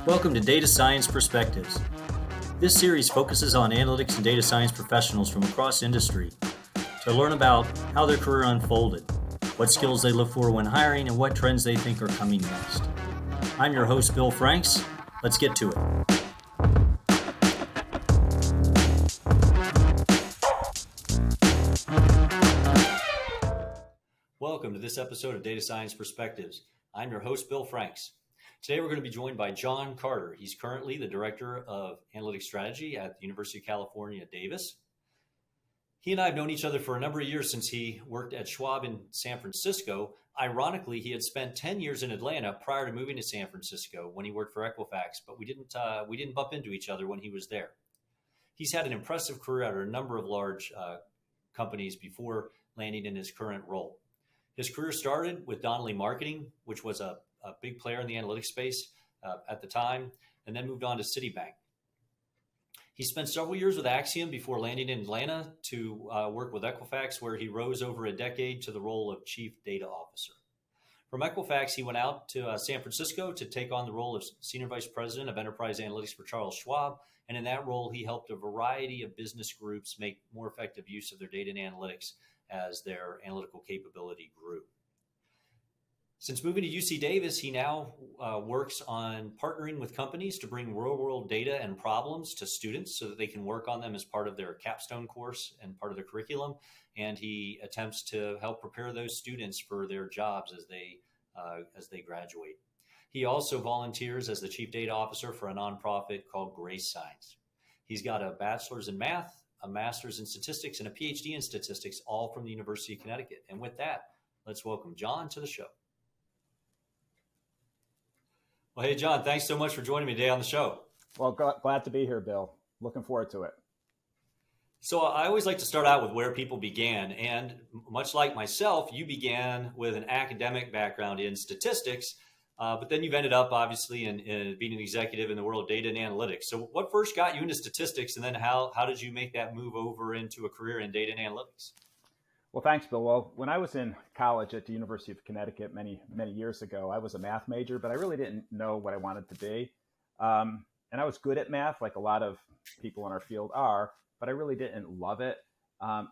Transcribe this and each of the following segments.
Welcome to Data Science Perspectives. This series focuses on analytics and data science professionals from across industry to learn about how their career unfolded, what skills they look for when hiring, and what trends they think are coming next. I'm your host, Bill Franks. Let's get to it. Welcome to this episode of Data Science Perspectives. I'm your host, Bill Franks. Today, we're going to be joined by John Carter. He's currently the Director of Analytics Strategy at the University of California, Davis. He and I have known each other for a number of years since he worked at Schwab in San Francisco. Ironically, he had spent 10 years in Atlanta prior to moving to San Francisco when he worked for Equifax, but we didn't bump into each other when he was there. He's had an impressive career at a number of large companies before landing in his current role. His career started with Donnelly Marketing, which was a big player in the analytics space at the time, and then moved on to Citibank. He spent several years with Acxiom before landing in Atlanta to work with Equifax, where he rose over a decade to the role of Chief Data Officer. From Equifax, he went out to San Francisco to take on the role of Senior Vice President of Enterprise Analytics for Charles Schwab, and in that role, he helped a variety of business groups make more effective use of their data and analytics as their analytical capability grew. Since moving to UC Davis, he now works on partnering with companies to bring real-world data and problems to students so that they can work on them as part of their capstone course and part of their curriculum. And he attempts to help prepare those students for their jobs as they graduate. He also volunteers as the Chief Data Officer for a nonprofit called Grace Science. He's got a bachelor's in math, a master's in statistics, and a PhD in statistics, all from the University of Connecticut. And with that, let's welcome John to the show. Well, hey, John, thanks so much for joining me today on the show. Well, glad to be here, Bill. Looking forward to it. So I always like to start out with where people began. And much like myself, you began with an academic background in statistics, but then you've ended up, obviously, in being an executive in the world of data and analytics. So what first got you into statistics, and then how did you make that move over into a career in data and analytics? Well, thanks, Bill. Well, when I was in college at the University of Connecticut many years ago, I was a math major, but I really didn't know what I wanted to be. And I was good at math, like a lot of people in our field are, but I really didn't love it.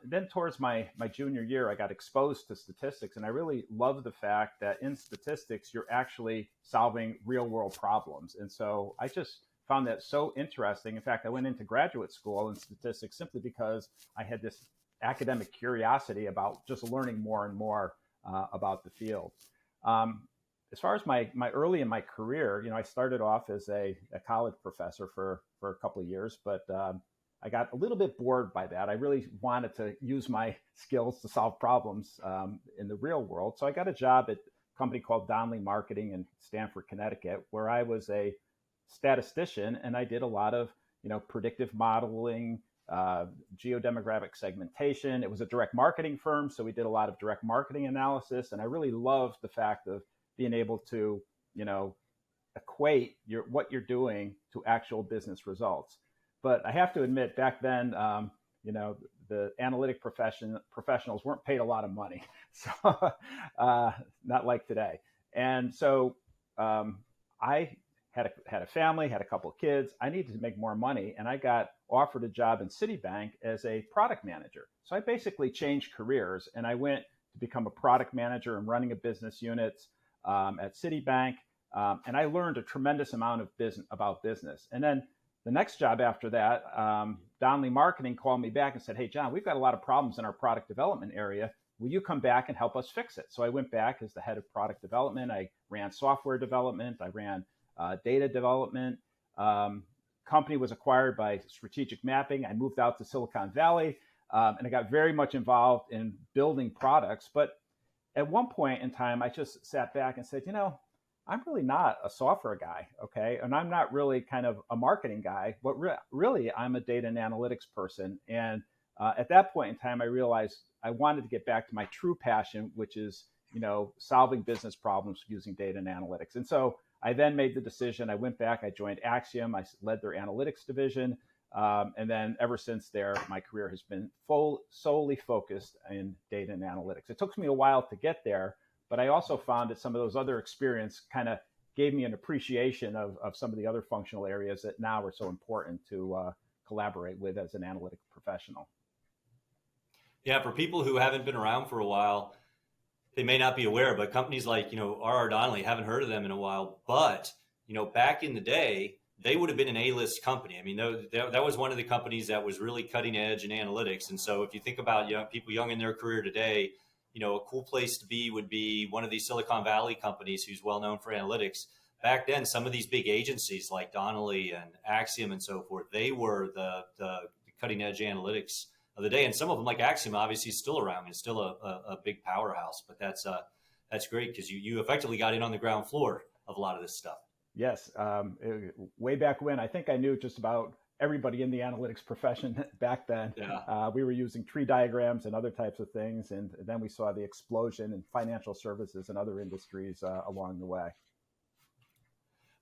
Then towards my junior year, I got exposed to statistics, and I really loved the fact that in statistics, you're actually solving real world problems. And so I just found that so interesting. In fact, I went into graduate school in statistics simply because I had this academic curiosity about just learning more and more about the field. As far as my early in my career, I started off as a college professor for a couple of years, but I got a little bit bored by that. I really wanted to use my skills to solve problems in the real world. So I got a job at a company called Donnelly Marketing in Stamford, Connecticut, where I was a statistician, and I did a lot of predictive modeling, geodemographic segmentation. It was a direct marketing firm, so we did a lot of direct marketing analysis, and I really loved the fact of being able to, equate what you're doing to actual business results. But I have to admit, back then, the analytic professionals weren't paid a lot of money, so not like today. And so I had a family, had a couple of kids. I needed to make more money, and I got offered a job in Citibank as a product manager. So I basically changed careers, and I went to become a product manager and running a business unit at Citibank, and I learned a tremendous amount about business. And then the next job after that, Donnelly Marketing called me back and said, "Hey, John, we've got a lot of problems in our product development area. Will you come back and help us fix it?" So I went back as the head of product development. I ran software development. I ran data development. Company was acquired by Strategic Mapping. I moved out to Silicon Valley, and I got very much involved in building products. But at one point in time, I just sat back and said, I'm really not a software guy, okay? And I'm not really kind of a marketing guy, but really I'm a data and analytics person. And at that point in time, I realized I wanted to get back to my true passion, which is, solving business problems using data and analytics. And so I then made the decision. I went back, I joined Acxiom, I led their analytics division. And then ever since there, my career has been solely focused in data and analytics. It took me a while to get there, but I also found that some of those other experience kind of gave me an appreciation of some of the other functional areas that now are so important to collaborate with as an analytic professional. Yeah, for people who haven't been around for a while, they may not be aware, but companies like, R.R. Donnelley, haven't heard of them in a while, but, back in the day, they would have been an A-list company. I mean, that was one of the companies that was really cutting edge in analytics. And so if you think about people young in their career today, a cool place to be would be one of these Silicon Valley companies who's well known for analytics. Back then, some of these big agencies like Donnelley and Acxiom and so forth, they were the cutting edge analytics of the day. And some of them, like Acxiom, obviously is still around. It's still a big powerhouse. But that's great because you effectively got in on the ground floor of a lot of this stuff. Yes. Way back when, I think I knew just about everybody in the analytics profession back then. Yeah. We were using tree diagrams and other types of things. And then we saw the explosion in financial services and other industries along the way.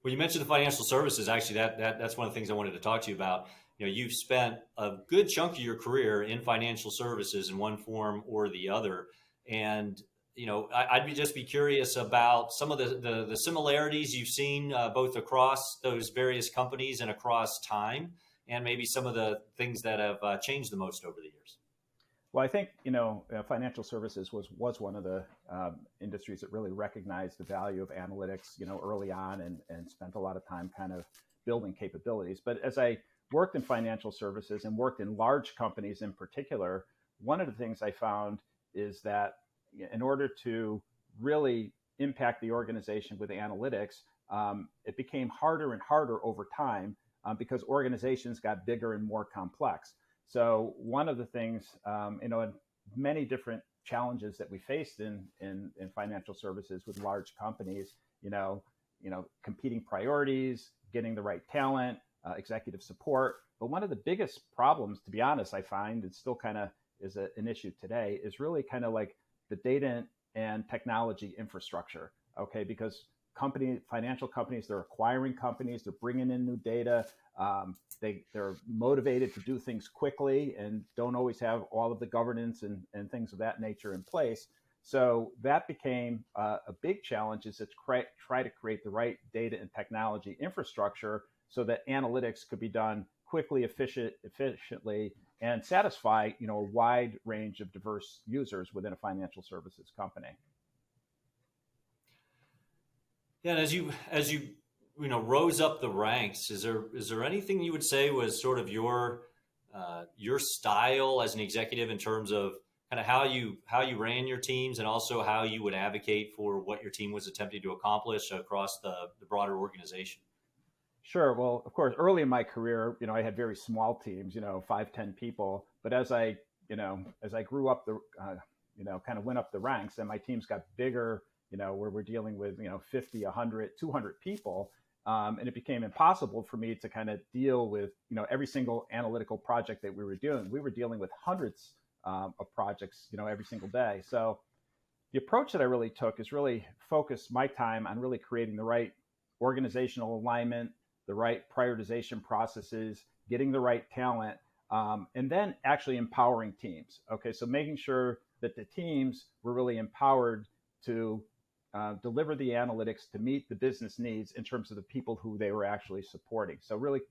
Well, you mentioned the financial services. Actually, that's one of the things I wanted to talk to you about. You've spent a good chunk of your career in financial services in one form or the other. And I'd just be curious about some of the similarities you've seen both across those various companies and across time, and maybe some of the things that have changed the most over the years. Well, I think, financial services was one of the industries that really recognized the value of analytics, early on and spent a lot of time kind of building capabilities. But as I worked in financial services and worked in large companies in particular, one of the things I found is that in order to really impact the organization with analytics, it became harder and harder over time because organizations got bigger and more complex. So one of the things, and many different challenges that we faced in financial services with large companies, competing priorities, getting the right talent, executive support. But one of the biggest problems, to be honest, I find, it still kind of is an issue today, is really kind of like the data and technology infrastructure, okay? Because financial companies, they're acquiring companies, they're bringing in new data, they're motivated to do things quickly and don't always have all of the governance and things of that nature in place. So that became a big challenge, is to try to create the right data and technology infrastructure so that analytics could be done quickly, efficiently, and satisfy a wide range of diverse users within a financial services company. Yeah, and as you rose up the ranks, is there anything you would say was sort of your style as an executive in terms of kind of how you ran your teams and also how you would advocate for what your team was attempting to accomplish across the broader organization? Sure. Well, of course, early in my career, I had very small teams, 5, 10 people. But as I grew up kind of went up the ranks and my teams got bigger, where we're dealing with, 50, 100, 200 people. And it became impossible for me to kind of deal with, every single analytical project that we were doing. We were dealing with hundreds of projects, every single day. So the approach that I really took is really focus my time on really creating the right organizational alignment, the right prioritization processes, getting the right talent, and then actually empowering teams. Okay, so making sure that the teams were really empowered to deliver the analytics to meet the business needs in terms of the people who they were actually supporting. So really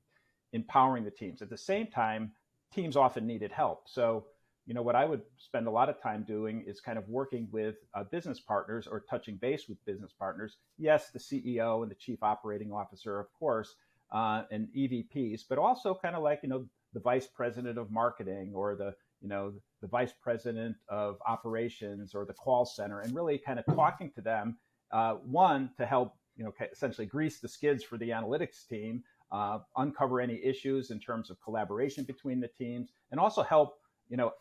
empowering the teams. At the same time, teams often needed help. So, what I would spend a lot of time doing is kind of working with business partners or touching base with business partners. Yes, the CEO and the chief operating officer, of course, and EVPs, but also kind of like, the vice president of marketing or the vice president of operations or the call center, and really kind of talking to them, one, to help, essentially grease the skids for the analytics team, uncover any issues in terms of collaboration between the teams, and also help,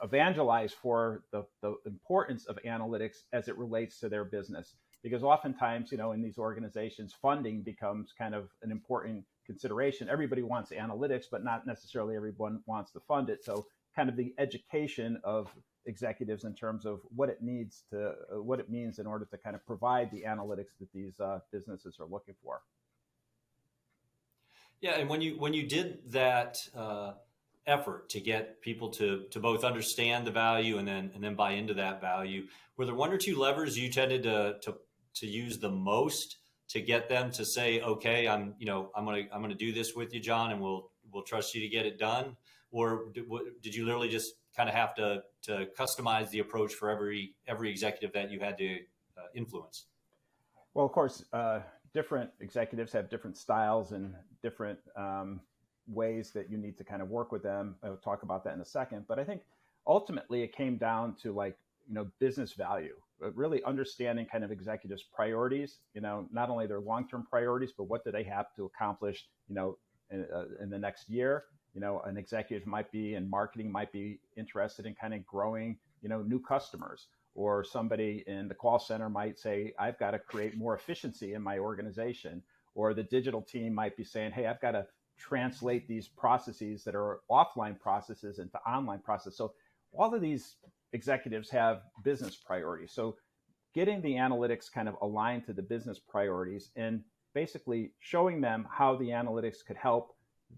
evangelize for the importance of analytics as it relates to their business. Because oftentimes, in these organizations, funding becomes kind of an important consideration. Everybody wants analytics, but not necessarily everyone wants to fund it. So kind of the education of executives in terms of what it means in order to kind of provide the analytics that these businesses are looking for. Yeah, and when you did that effort to get people to both understand the value and then buy into that value, were there one or two levers you tended to use the most to get them to say, okay, I'm going to do this with you, John, and we'll trust you to get it done? Or did you literally just kind of have to customize the approach for every executive that you had to influence? Well, of course, different executives have different styles and different ways that you need to kind of work with them. I'll talk about that in a second. But I think ultimately it came down to business value, but really understanding kind of executives' priorities, not only their long-term priorities, but what do they have to accomplish, in the next year. An executive might be in marketing, might be interested in kind of growing, new customers, or somebody in the call center might say, I've got to create more efficiency in my organization, or the digital team might be saying, hey, I've got to translate these processes that are offline processes into online processes. So all of these executives have business priorities. So getting the analytics kind of aligned to the business priorities and basically showing them how the analytics could help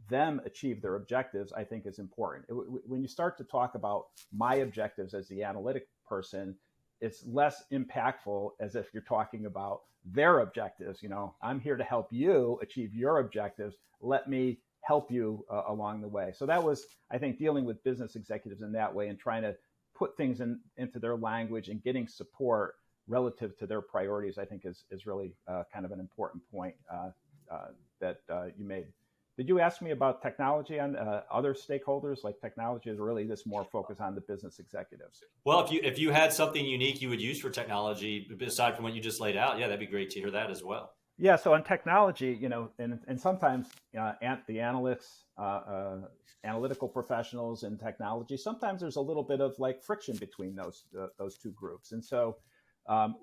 them achieve their objectives, I think is important. When you start to talk about my objectives as the analytic person, it's less impactful as if you're talking about their objectives. I'm here to help you achieve your objectives. Let me help you along the way. So that was, I think, dealing with business executives in that way and trying to put things into their language and getting support relative to their priorities, I think is really kind of an important point that you made. Did you ask me about technology on other stakeholders? Like, technology is really just more focused on the business executives. Well, if you had something unique you would use for technology, aside from what you just laid out, yeah, that'd be great to hear that as well. Yeah, so on technology, and sometimes the analysts, analytical professionals in technology, sometimes there's a little bit of friction between those two groups. And so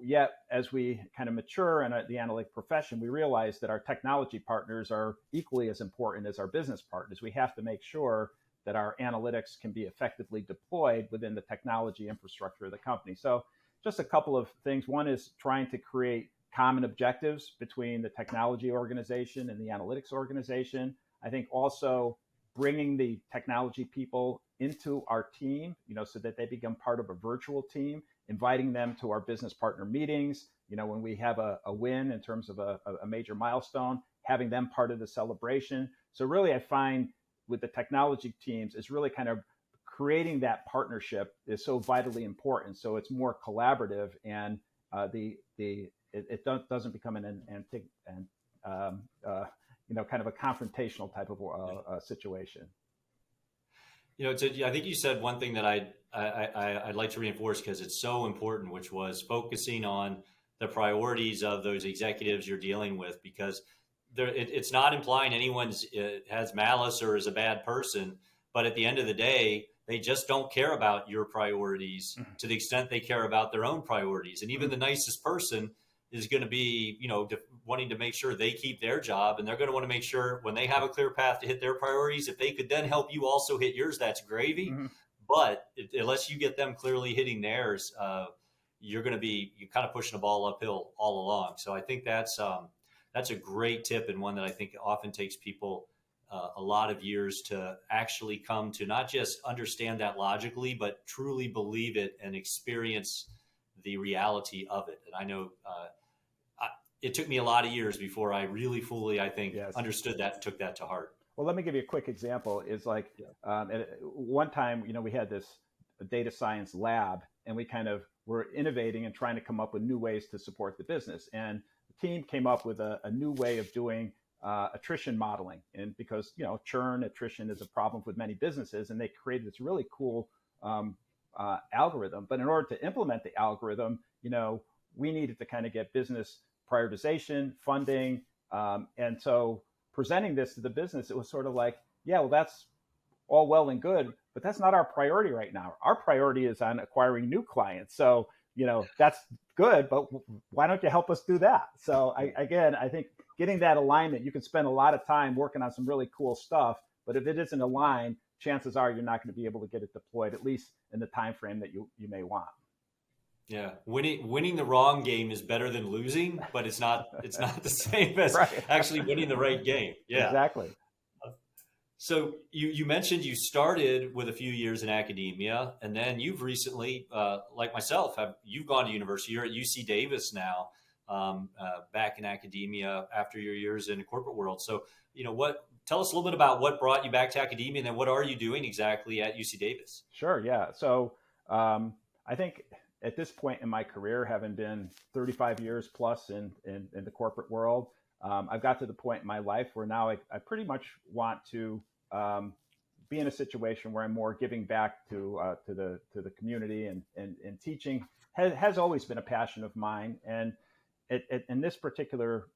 yet, as we kind of mature in the analytic profession, we realize that our technology partners are equally as important as our business partners. We have to make sure that our analytics can be effectively deployed within the technology infrastructure of the company. So just a couple of things. One is trying to create common objectives between the technology organization and the analytics organization. I think also bringing the technology people into our team, so that they become part of a virtual team, inviting them to our business partner meetings, when we have a win in terms of a major milestone, having them part of the celebration. So really, I find with the technology teams is really kind of creating that partnership is so vitally important. So it's more collaborative, and it doesn't become kind of a confrontational type of situation. I think you said one thing that I'd like to reinforce, because it's so important, which was focusing on the priorities of those executives you're dealing with, because it's not implying anyone has malice or is a bad person, but at the end of the day, they just don't care about your priorities to the extent they care about their own priorities. And even the nicest person is going to be, wanting to make sure they keep their job, and they're going to want to make sure when they have a clear path to hit their priorities, if they could then help you also hit yours, that's gravy. Mm-hmm. But unless you get them clearly hitting theirs, you're kind of pushing the ball uphill all along. So I think that's a great tip, and one that I think often takes people a lot of years to actually come to not just understand that logically, but truly believe it and experience the reality of it. And I know it took me a lot of years before I really fully, understood that and took that to heart. Well, let me give you a quick example. It's at one time, we had this data science lab, and we kind of were innovating and trying to come up with new ways to support the business. And the team came up with a new way of doing attrition modeling. And because, attrition is a problem with many businesses, and they created this really cool algorithm. But in order to implement the algorithm, we needed to kind of get business prioritization, funding. And so presenting this to the business, it was sort of like, yeah, well, that's all well and good, but that's not our priority right now. Our priority is on acquiring new clients. So, that's good, but why don't you help us do that? So I think getting that alignment, you can spend a lot of time working on some really cool stuff, but if it isn't aligned, chances are you're not going to be able to get it deployed, at least in the time frame that you may want. Yeah, winning the wrong game is better than losing, but it's not the same as actually winning the right game. Yeah, exactly. So you mentioned you started with a few years in academia, and then you've recently, like myself, you've gone to university. You're at UC Davis now. back in academia after your years in the corporate world. So, tell us a little bit about what brought you back to academia, and then what are you doing exactly at UC Davis? Sure. Yeah. So I think at this point in my career, having been 35 years plus in the corporate world, I've got to the point in my life where now I pretty much want to be in a situation where I'm more giving back to the community, and teaching has always been a passion of mine. And in this particular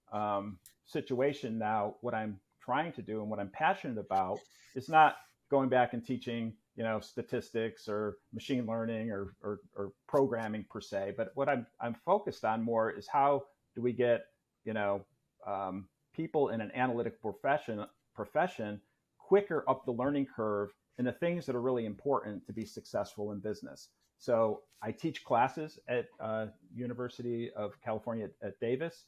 situation now, what I'm trying to do and what I'm passionate about is not going back and teaching, statistics or machine learning or programming per se, but what I'm focused on more is how do we get, people in an analytic profession quicker up the learning curve in the things that are really important to be successful in business. So I teach classes at University of California at Davis,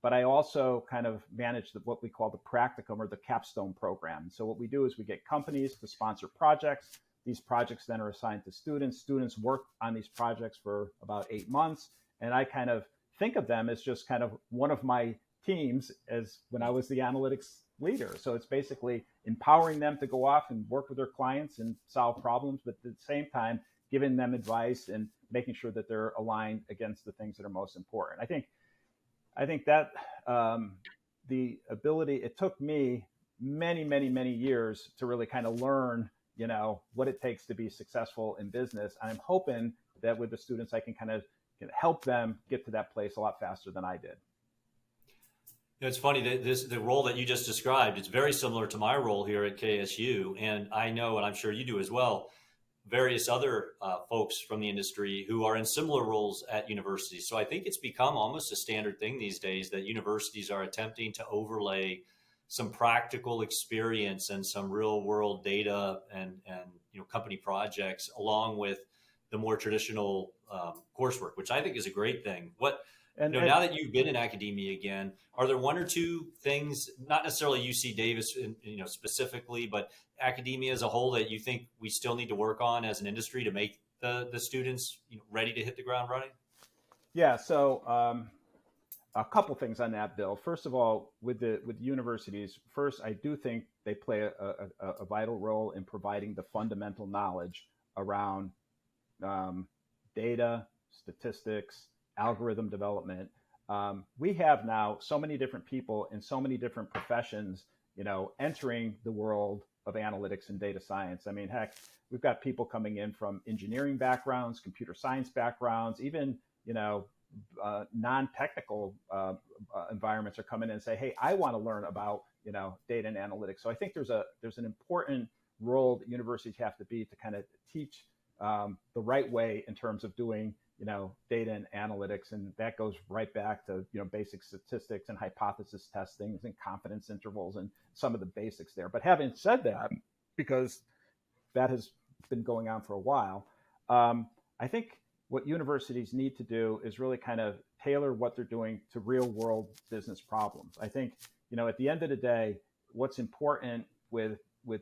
but I also kind of manage what we call the practicum, or the capstone program. So what we do is we get companies to sponsor projects. These projects then are assigned to students. Students work on these projects for about 8 months. And I kind of think of them as just kind of one of my teams as when I was the analytics leader. So it's basically empowering them to go off and work with their clients and solve problems, but at the same time, giving them advice and making sure that they're aligned against the things that are most important. I think that the ability, it took me many years to really kind of learn, what it takes to be successful in business. And I'm hoping that with the students, I can kind of help them get to that place a lot faster than I did. It's funny that the role that you just described, it's very similar to my role here at KSU. And I know, and I'm sure you do as well, various other folks from the industry who are in similar roles at universities. So I think it's become almost a standard thing these days that universities are attempting to overlay some practical experience and some real world data and company projects along with the more traditional coursework, which I think is a great thing. Now that you've been in academia again, are there one or two things, not necessarily UC Davis, specifically, but academia as a whole, that you think we still need to work on as an industry to make the students ready to hit the ground running? Yeah. So a couple things on that, Bill. First of all, with universities, first, I do think they play a vital role in providing the fundamental knowledge around data, statistics, algorithm development. We have now so many different people in so many different professions, entering the world of analytics and data science. I mean, heck, we've got people coming in from engineering backgrounds, computer science backgrounds, even, non-technical environments are coming in and say, hey, I want to learn about, data and analytics. So I think there's an important role that universities have to be to kind of teach the right way in terms of doing data and analytics. And that goes right back to, basic statistics and hypothesis testing and confidence intervals and some of the basics there. But having said that, because that has been going on for a while, I think what universities need to do is really kind of tailor what they're doing to real world business problems. I think, at the end of the day, what's important with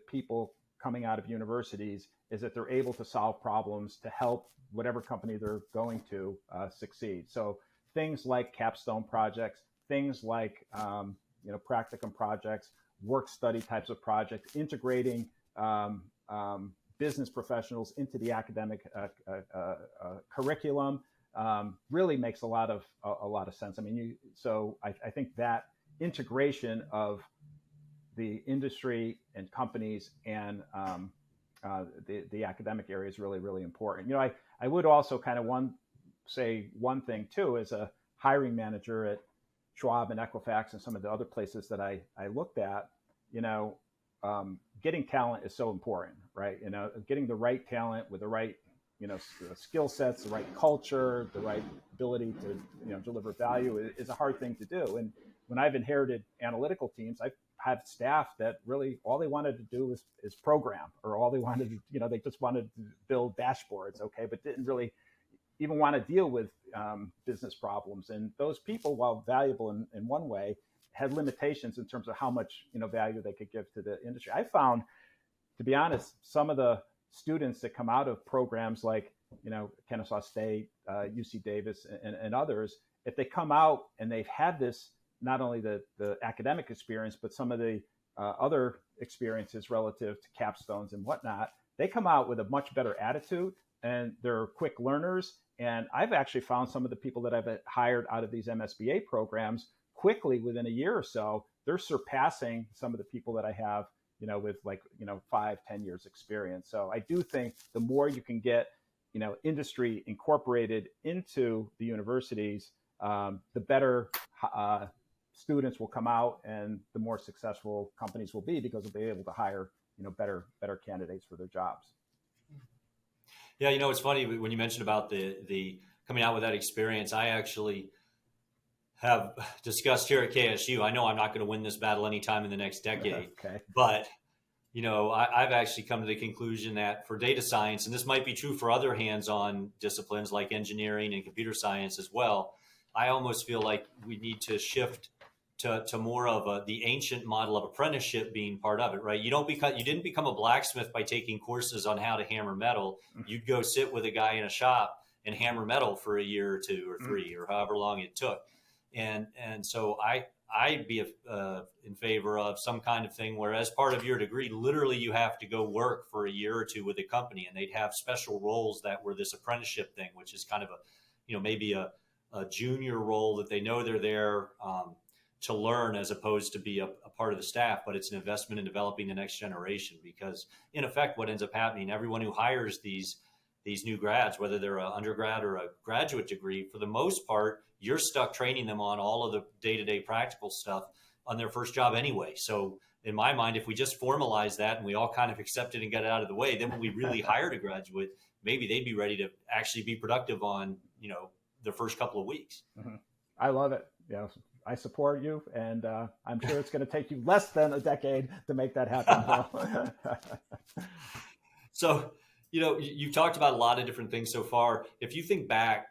people coming out of universities is that they're able to solve problems to help whatever company they're going to succeed. So things like capstone projects, things like practicum projects, work study types of projects, integrating business professionals into the academic curriculum really makes a lot of sense. I mean, I think that integration of the industry and companies and the academic area is really, really important. I would also kind of say one thing too, as a hiring manager at Schwab and Equifax and some of the other places that I looked at, getting talent is so important, right? Getting the right talent with the right, skill sets, the right culture, the right ability to, deliver value is a hard thing to do. And when I've inherited analytical teams, I've had staff that really all they wanted to do is program, or all they wanted to, they just wanted to build dashboards, okay, but didn't really even want to deal with business problems. And those people, while valuable in one way, had limitations in terms of how much value they could give to the industry. I found, to be honest, some of the students that come out of programs like Kennesaw State, UC Davis, and others, if they come out and they've had this, not only the academic experience, but some of the other experiences relative to capstones and whatnot, they come out with a much better attitude and they're quick learners. And I've actually found some of the people that I've hired out of these MSBA programs quickly within a year or so, they're surpassing some of the people that I have, with 5-10 years experience. So I do think the more you can get, industry incorporated into the universities, the better students will come out and the more successful companies will be, because they'll be able to hire, better candidates for their jobs. Yeah, it's funny when you mentioned about the coming out with that experience. I actually have discussed here at KSU. I know I'm not going to win this battle anytime in the next decade, okay. But I've actually come to the conclusion that for data science, and this might be true for other hands-on disciplines like engineering and computer science as well, I almost feel like we need to shift to more of the ancient model of apprenticeship being part of it, right? You didn't become a blacksmith by taking courses on how to hammer metal. You'd go sit with a guy in a shop and hammer metal for a year or two or three or however long it took. And so I'd be in favor of some kind of thing where, as part of your degree, literally you have to go work for a year or two with a company, and they'd have special roles that were this apprenticeship thing, which is kind of maybe a junior role that they know they're there to learn, as opposed to be a part of the staff, but it's an investment in developing the next generation. Because in effect, what ends up happening, everyone who hires these new grads, whether they're an undergrad or a graduate degree, for the most part, you're stuck training them on all of the day-to-day practical stuff on their first job anyway. So in my mind, if we just formalize that and we all kind of accept it and get it out of the way, then when we really hired a graduate, maybe they'd be ready to actually be productive on, the first couple of weeks. Mm-hmm. I love it. I support you, and I'm sure it's going to take you less than a decade to make that happen. So, you've talked about a lot of different things so far. If you think back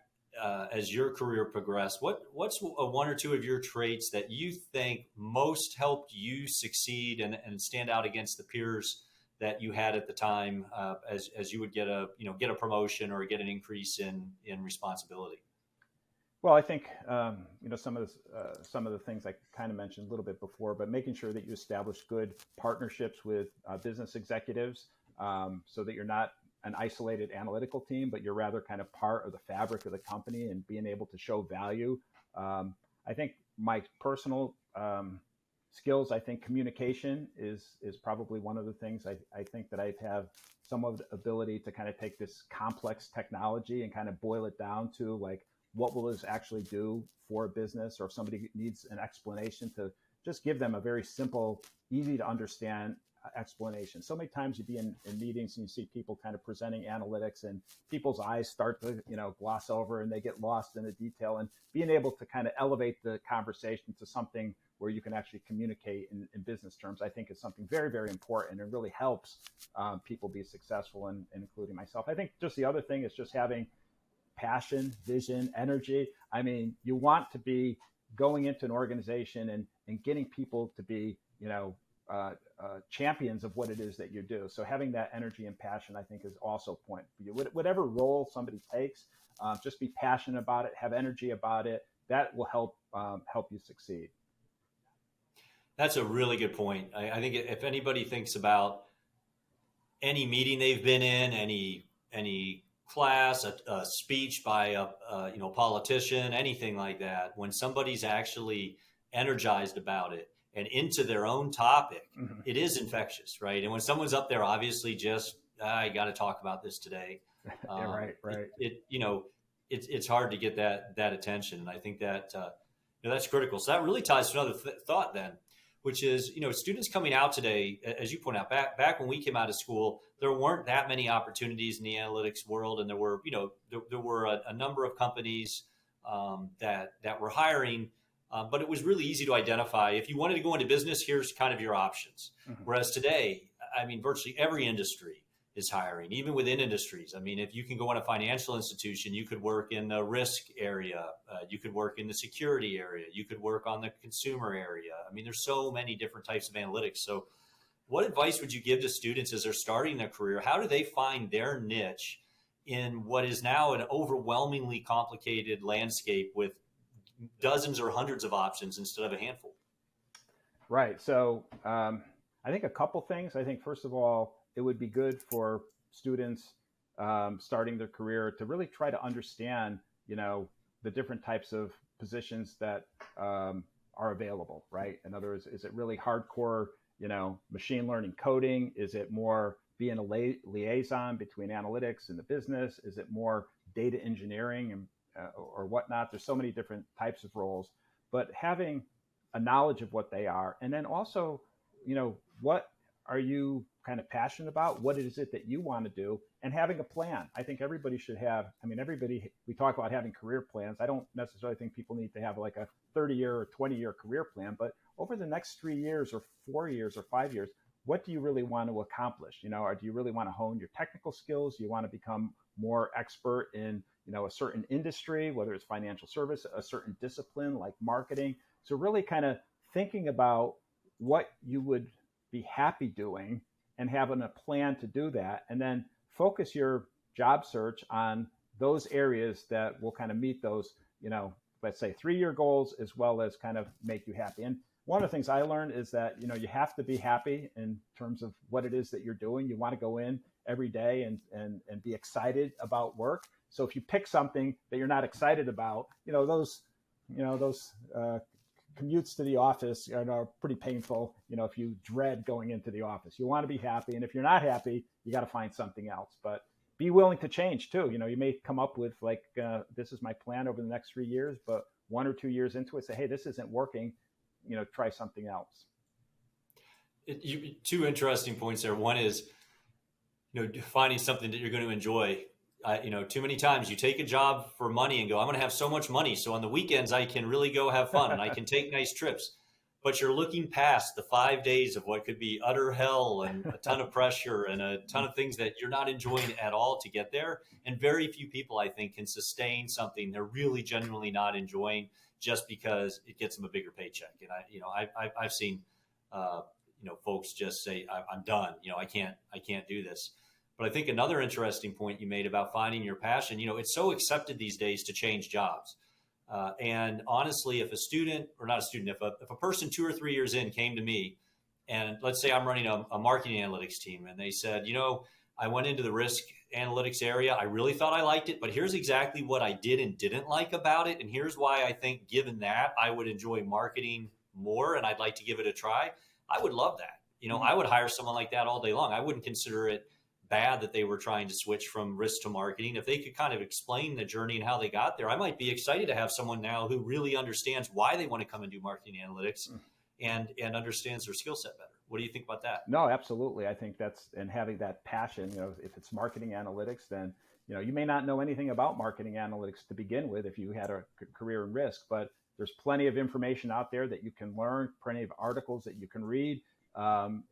as your career progressed, what's one or two of your traits that you think most helped you succeed and stand out against the peers that you had at the time, as you would get a promotion or get an increase in responsibility? Well, I think some of the things I kind of mentioned a little bit before, but making sure that you establish good partnerships with business executives, so that you're not an isolated analytical team, but you're rather kind of part of the fabric of the company and being able to show value. I think my personal skills, I think communication is probably one of the things I think that I have some of the ability to kind of take this complex technology and kind of boil it down to, like, what will this actually do for a business, or if somebody needs an explanation, to just give them a very simple, easy to understand explanation. So many times you be in meetings and you see people kind of presenting analytics and people's eyes start to, gloss over and they get lost in the detail, and being able to kind of elevate the conversation to something where you can actually communicate in business terms, I think is something very, very important, and really helps people be successful, and including myself. I think just the other thing is just having passion, vision, energy. I mean, you want to be going into an organization and getting people to be, champions of what it is that you do. So having that energy and passion, I think, is also important for you. Whatever role somebody takes, just be passionate about it, have energy about it. That will help you succeed. That's a really good point. I think if anybody thinks about any meeting they've been in, any class, a speech by a politician, anything like that, when somebody's actually energized about it and into their own topic, mm-hmm. It is infectious, right? And when someone's up there, obviously just, I got to talk about this today. Yeah, right. It's hard to get that attention. And I think that, that's critical. So that really ties to another thought then, which is, students coming out today, as you point out, back when we came out of school, there weren't that many opportunities in the analytics world. And there were, there were a number of companies that were hiring, but it was really easy to identify. If you wanted to go into business, here's kind of your options. Mm-hmm. Whereas today, I mean, virtually every industry is hiring, even within industries. I mean, if you can go in a financial institution, you could work in the risk area, you could work in the security area, you could work on the consumer area. I mean, there's so many different types of analytics. So what advice would you give to students as they're starting their career? How do they find their niche in what is now an overwhelmingly complicated landscape with dozens or hundreds of options instead of a handful? Right. So I think a couple things. I think, first of all, it would be good for students starting their career to really try to understand, the different types of positions that are available, right? In other words, is it really hardcore, machine learning coding? Is it more being a liaison between analytics and the business? Is it more data engineering and or whatnot? There's so many different types of roles, but having a knowledge of what they are, and then also, what are you kind of passionate about? What is it that you want to do? And having a plan. I think everybody should have. We talk about having career plans. I don't necessarily think people need to have like a 30-year or 20-year career plan, but over the next 3 years or 4 years or 5 years, what do you really want to accomplish? Or do you really want to hone your technical skills? Do you want to become more expert in, a certain industry, whether it's financial service, a certain discipline like marketing? So really kind of thinking about what you would be happy doing and having a plan to do that, and then focus your job search on those areas that will kind of meet those, let's say 3-year goals, as well as kind of make you happy. And one of the things I learned is that, you have to be happy in terms of what it is that you're doing. You want to go in every day and be excited about work. So if you pick something that you're not excited about, those commutes to the office are pretty painful. If you dread going into the office, you want to be happy. And if you're not happy, you got to find something else. But be willing to change too. You may come up with like, this is my plan over the next 3 years, but 1 or 2 years into it, say, hey, this isn't working. Try something else. Two interesting points there. One is, finding something that you're going to enjoy. Too many times you take a job for money and go, I'm going to have so much money, so on the weekends I can really go have fun and I can take nice trips. But you're looking past the 5 days of what could be utter hell and a ton of pressure and a ton of things that you're not enjoying at all to get there. And very few people, I think, can sustain something they're really genuinely not enjoying just because it gets them a bigger paycheck. And I've seen folks just say, I'm done. I can't do this. But I think another interesting point you made about finding your passion, it's so accepted these days to change jobs. And honestly, if a student, or not a student, if a person 2 or 3 years in came to me, and let's say I'm running a marketing analytics team, and they said, I went into the risk analytics area. I really thought I liked it, but here's exactly what I did and didn't like about it. And here's why I think, given that, I would enjoy marketing more and I'd like to give it a try. I would love that. I would hire someone like that all day long. I wouldn't consider it bad that they were trying to switch from risk to marketing. If they could kind of explain the journey and how they got there, I might be excited to have someone now who really understands why they want to come and do marketing analytics and understands their skill set better. What do you think about that? No, absolutely. I think and having that passion, if it's marketing analytics, then, you may not know anything about marketing analytics to begin with if you had a career in risk, but there's plenty of information out there that you can learn, plenty of articles that you can read. And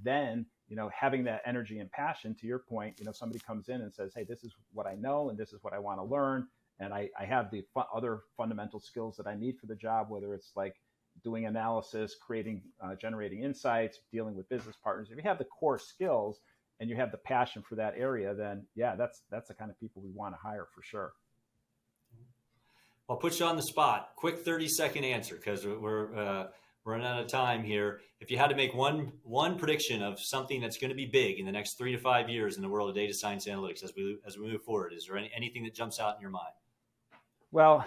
then, having that energy and passion, to your point, somebody comes in and says, hey, this is what I know, and this is what I want to learn. And I have the other fundamental skills that I need for the job, whether it's like doing analysis, generating insights, dealing with business partners. If you have the core skills and you have the passion for that area, then yeah, that's the kind of people we want to hire for sure. I'll put you on the spot. Quick 30-second answer, because we're running out of time here. If you had to make one prediction of something that's going to be big in the next 3 to 5 years in the world of data science analytics as we move forward, is there anything that jumps out in your mind? Well,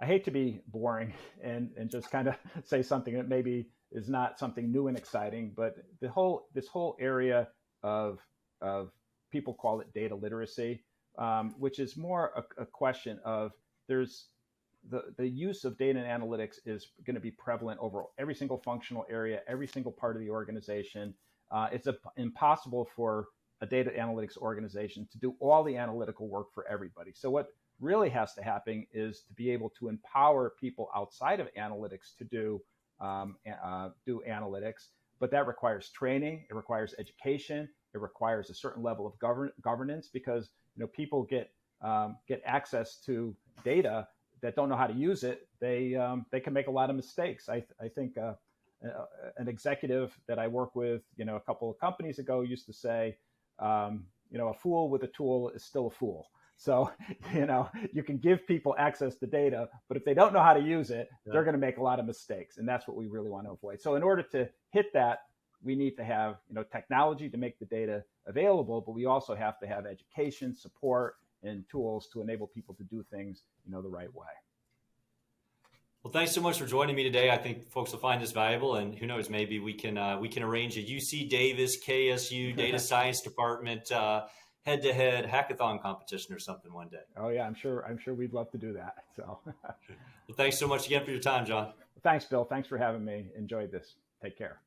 I hate to be boring and just kind of say something that maybe is not something new and exciting, but this whole area of people call it data literacy, which is more a question of there's the use of data and analytics is going to be prevalent over every single functional area, every single part of the organization. It's impossible for a data analytics organization to do all the analytical work for everybody. So what really has to happen is to be able to empower people outside of analytics to do analytics, but that requires training, it requires education, it requires a certain level of governance, because people get access to data that don't know how to use it. They can make a lot of mistakes. I think an executive that I work with, a couple of companies ago used to say, a fool with a tool is still a fool. So, you can give people access to data, but if they don't know how to use it, they're going to make a lot of mistakes. And that's what we really want to avoid. So in order to hit that, we need to have, technology to make the data available, but we also have to have education, support, and tools to enable people to do things, the right way. Well, thanks so much for joining me today. I think folks will find this valuable, and who knows, maybe we can arrange a UC Davis KSU data science department head-to-head hackathon competition or something one day. Oh yeah, I'm sure we'd love to do that. So, well, thanks so much again for your time, John. Thanks, Bill. Thanks for having me. Enjoyed this. Take care.